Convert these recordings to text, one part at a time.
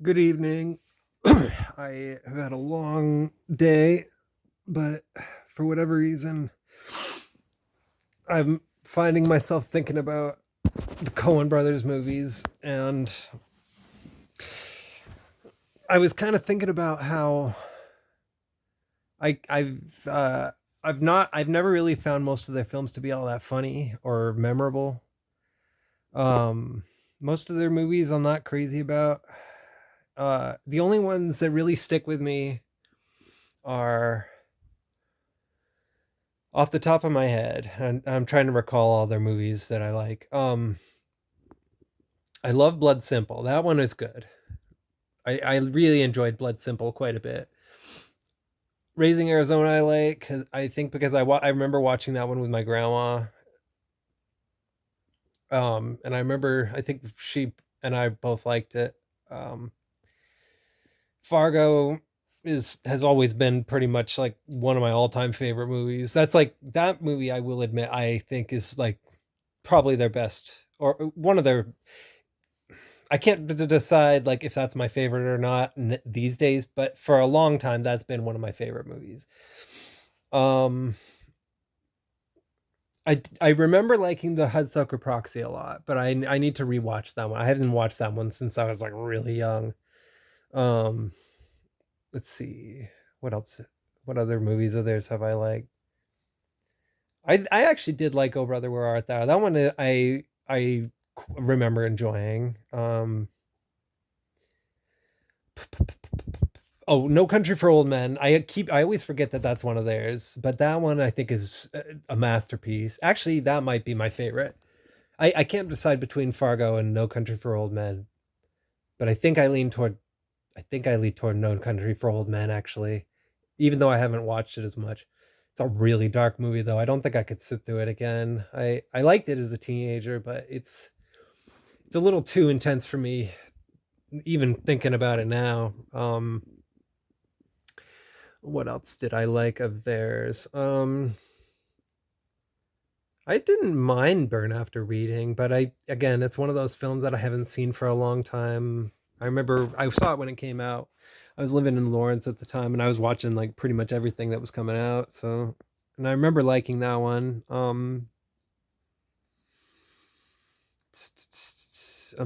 Good evening. I have had a long day, but for whatever reason, I'm finding myself thinking about the Coen brothers movies, and I was kind of thinking about how I, I've never really found most of their films to be all that funny or memorable. Um, Most of their movies I'm not crazy about. The only ones that really stick with me are off the top of my head, and I'm trying to recall all their movies that I like. I love Blood Simple. That one is good. I really enjoyed Blood Simple quite a bit. Raising Arizona, I like. 'Cause I think because I remember watching that one with my grandma. And I remember I think she and I both liked it. Um, Fargo is has always been pretty much like one of my all time favorite movies. That's like that movie. I will admit, I think is like probably their best or one of their. I can't decide like if that's my favorite or not these days, but for a long time that's been one of my favorite movies. Um, I remember liking the Hudsucker Proxy a lot, but I need to rewatch that one. I haven't watched that one since I was like really young. Um, let's see what else. What other movies of theirs have I liked? I actually did like Oh Brother Where Art Thou. That one I remember enjoying. Oh, No Country for Old Men. I always forget that that's one of theirs, but that one I think is a masterpiece. Actually, that might be my favorite. I can't decide between Fargo and No Country for Old Men, but I think I lean toward No Country for Old Men actually, even though I haven't watched it as much. It's a really dark movie though. I don't think I could sit through it again. I liked it as a teenager, but it's a little too intense for me even thinking about it now. What else did I like of theirs? I didn't mind Burn After Reading, but again, it's one of those films that I haven't seen for a long time. I remember I saw it when it came out. I was living in Lawrence at the time, and I was watching like pretty much everything that was coming out. So, and I remember liking that one. I'm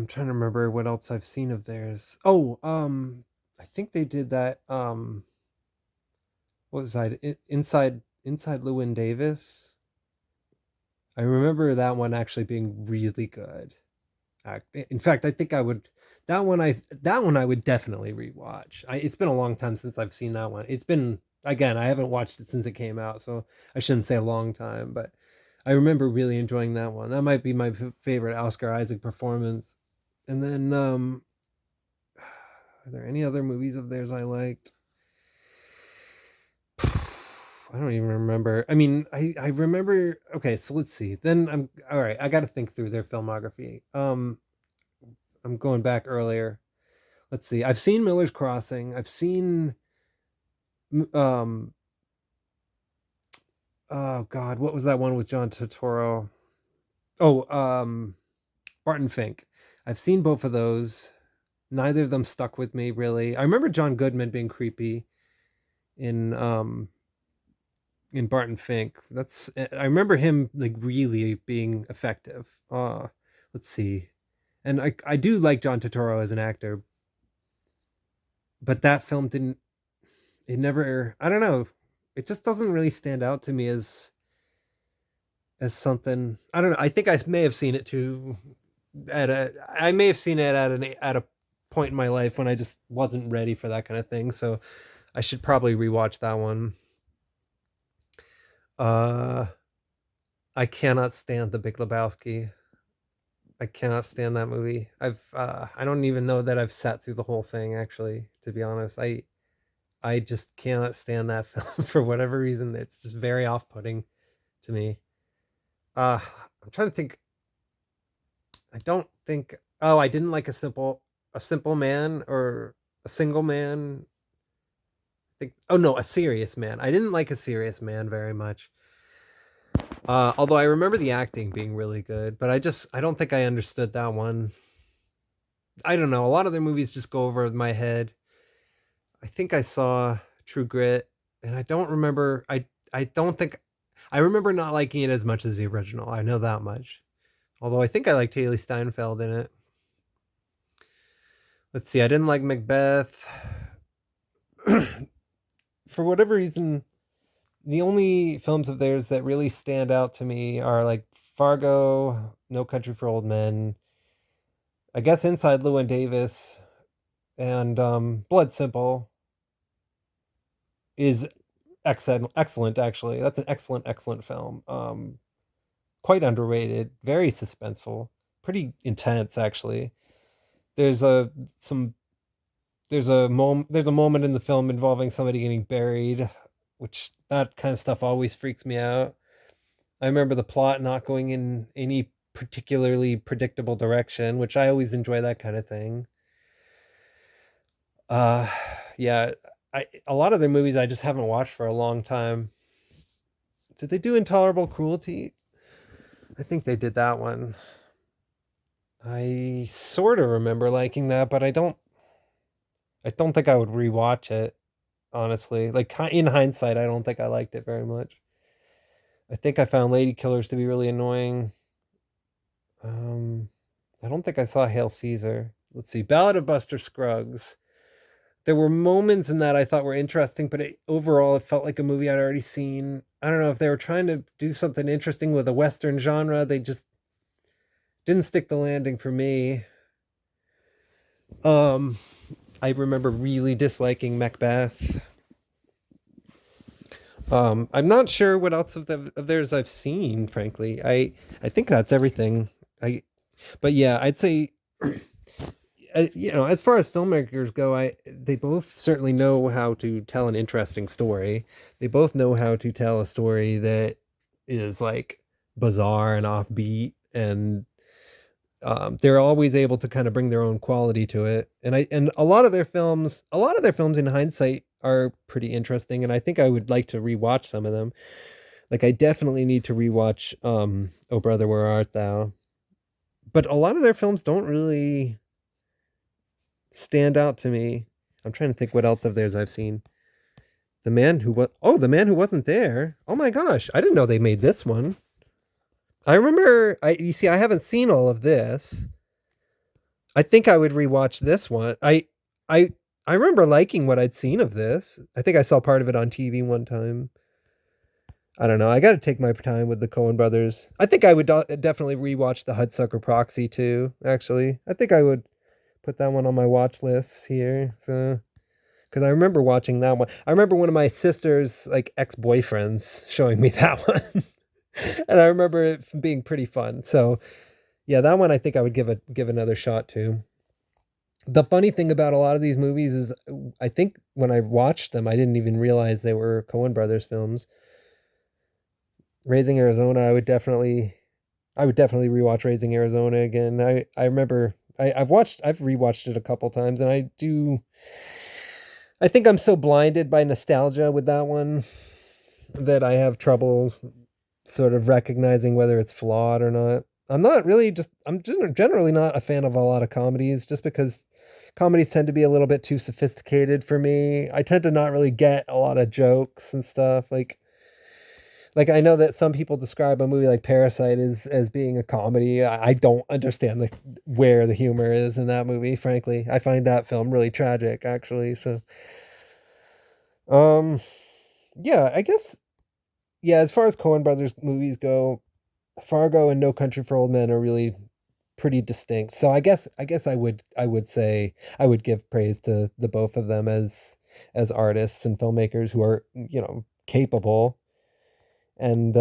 trying to remember what else I've seen of theirs. Oh, I think they did that. What was that? Inside Llewyn Davis. I remember that one actually being really good. In fact, I think I would that one I would definitely rewatch. It's been a long time since I've seen that one. It's been again, I haven't watched it since it came out, so I shouldn't say a long time, but I remember really enjoying that one. That might be my favorite Oscar Isaac performance. And then are there any other movies of theirs I liked? I don't even remember. I mean, I remember. Okay, so let's see. Then I'm all right. I got to think through their filmography. I'm going back earlier. Let's see. I've seen Miller's Crossing. I've seen um oh god, what was that one with John Turturro? Oh, Barton Fink. I've seen both of those. Neither of them stuck with me really. I remember John Goodman being creepy in Barton Fink. That's I remember him like really being effective. Let's see. And I do like John Turturro as an actor, but that film didn't it never I don't know. It just doesn't really stand out to me as something. I don't know. I think I may have seen it too at a I may have seen it at a point in my life when I just wasn't ready for that kind of thing. So I should probably rewatch that one. Uh I cannot stand The Big Lebowski. I cannot stand that movie. I don't even know that I've sat through the whole thing actually, to be honest. I just cannot stand that film for whatever reason. It's just very off-putting to me. Uh I'm trying to think. I don't think oh, I didn't like a simple man or a single man. I think oh no, a serious man. I didn't like a serious man very much. Although I remember the acting being really good, but I don't think I understood that one. I don't know. A lot of their movies just go over my head. I think I saw True Grit, and I don't remember. I don't think I remember not liking it as much as the original. I know that much. Although I think I liked Haley Steinfeld in it. Let's see. I didn't like Macbeth. For whatever reason, the only films of theirs that really stand out to me are like Fargo, No Country for Old Men, I guess Inside Llewyn Davis, and Blood Simple is excellent. Excellent, actually. That's an excellent, excellent film. Quite underrated, very suspenseful, pretty intense, actually. There's a some there's a moment in the film involving somebody getting buried, which that kind of stuff always freaks me out. I remember the plot not going in any particularly predictable direction, which I always enjoy that kind of thing. Uh, yeah, a lot of their movies I just haven't watched for a long time. Did they do Intolerable Cruelty? I think they did that one. I sort of remember liking that, but I don't think I would rewatch it, honestly. Like in hindsight, I don't think I liked it very much. I think I found Lady Killers to be really annoying. Um, I don't think I saw Hail Caesar. Let's see, Ballad of Buster Scruggs. There were moments in that I thought were interesting, but overall, it felt like a movie I'd already seen. I don't know if they were trying to do something interesting with a Western genre. They just didn't stick the landing for me. Um, I remember really disliking Macbeth. I'm not sure what else of theirs I've seen. Frankly, I think that's everything. But yeah, I'd say, as far as filmmakers go, they both certainly know how to tell an interesting story. They both know how to tell a story that is like bizarre and offbeat, and they're always able to kind of bring their own quality to it. And a lot of their films in hindsight are pretty interesting, and I think I would like to rewatch some of them. Like I definitely need to rewatch Oh Brother Where Art Thou. But a lot of their films don't really stand out to me. I'm trying to think what else of theirs I've seen. The Man Who Wasn't There. Oh my gosh, I didn't know they made this one. I remember you see I haven't seen all of this. I think I would rewatch this one. I I remember liking what I'd seen of this. I think I saw part of it on TV one time. I don't know. I got to take my time with the Coen brothers. I think I would definitely rewatch the Hudsucker Proxy too. Actually, I think I would put that one on my watch list here. So, because I remember watching that one. I remember one of my sister's like ex boyfriends showing me that one, and I remember it being pretty fun. So, yeah, that one I think I would give another shot to. The funny thing about a lot of these movies is, I think when I watched them, I didn't even realize they were Coen Brothers films. Raising Arizona, I would definitely rewatch Raising Arizona again. I remember I've rewatched it a couple times, and I think I'm so blinded by nostalgia with that one that I have trouble sort of recognizing whether it's flawed or not. I'm generally not a fan of a lot of comedies just because comedies tend to be a little bit too sophisticated for me. I tend to not really get a lot of jokes and stuff. Like I know that some people describe a movie like Parasite as being a comedy. I don't understand where the humor is in that movie, frankly. I find that film really tragic actually. So um yeah, I guess yeah, as far as Coen Brothers movies go, Fargo and No Country for Old Men are really pretty distinct. So I would say I would give praise to the both of them as artists and filmmakers who are, capable, and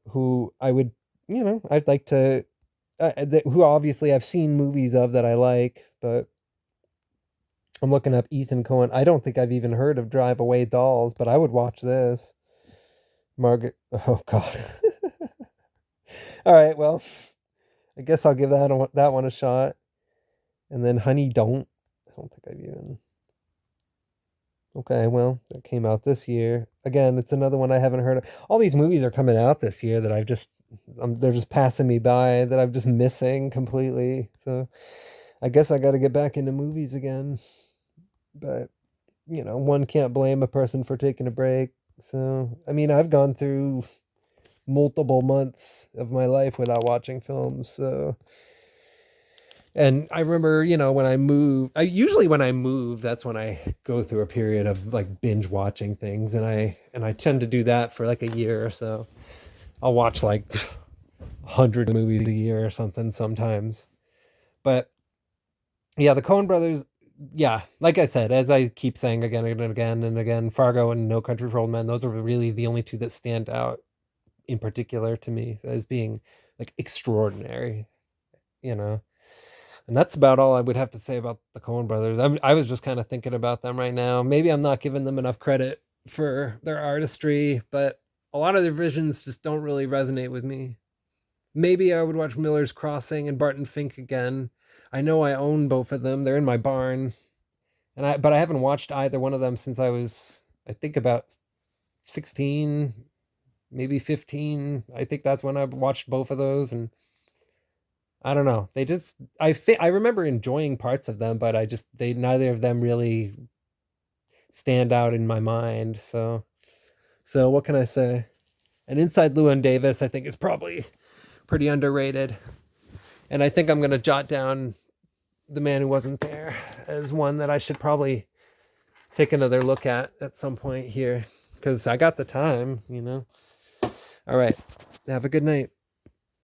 who I would, I'd like to who obviously I've seen movies of that I like, but I'm looking up Ethan Cohen. I don't think I've even heard of Drive Away Dolls, but I would watch this. Margaret, oh god. All right, well, I guess I'll give that one a shot. And then Honey Don't. I don't think I've even. Okay, well, that came out this year. Again, it's another one I haven't heard of. All these movies are coming out this year that they're just passing me by, that I'm just missing completely. So I guess I got to get back into movies again, but one can't blame a person for taking a break. So, I mean, I've gone through multiple months of my life without watching films. So, and I remember, when I moved, when I move, that's when I go through a period of like binge watching things, and I tend to do that for like a year or so. I'll watch like 100 movies a year or something sometimes. But yeah, the Coen brothers, yeah, like I said, as I keep saying again and again and again, Fargo and No Country for Old Men, those are really the only two that stand out in particular to me as being like extraordinary, you know. And that's about all I would have to say about the Coen brothers. I was just kind of thinking about them right now. Maybe I'm not giving them enough credit for their artistry, but a lot of their visions just don't really resonate with me. Maybe I would watch Miller's Crossing and Barton Fink again. I know I own both of them. They're in my barn. But I haven't watched either one of them since I was, I think, about 16, maybe 15. I think that's when I watched both of those, and I don't know. I remember enjoying parts of them, but they neither of them really stand out in my mind. So what can I say? And Inside Llewyn Davis, I think, is probably pretty underrated. And I think I'm going to jot down The Man Who Wasn't There as one that I should probably take another look at some point here, because I got the time. All right. Have a good night.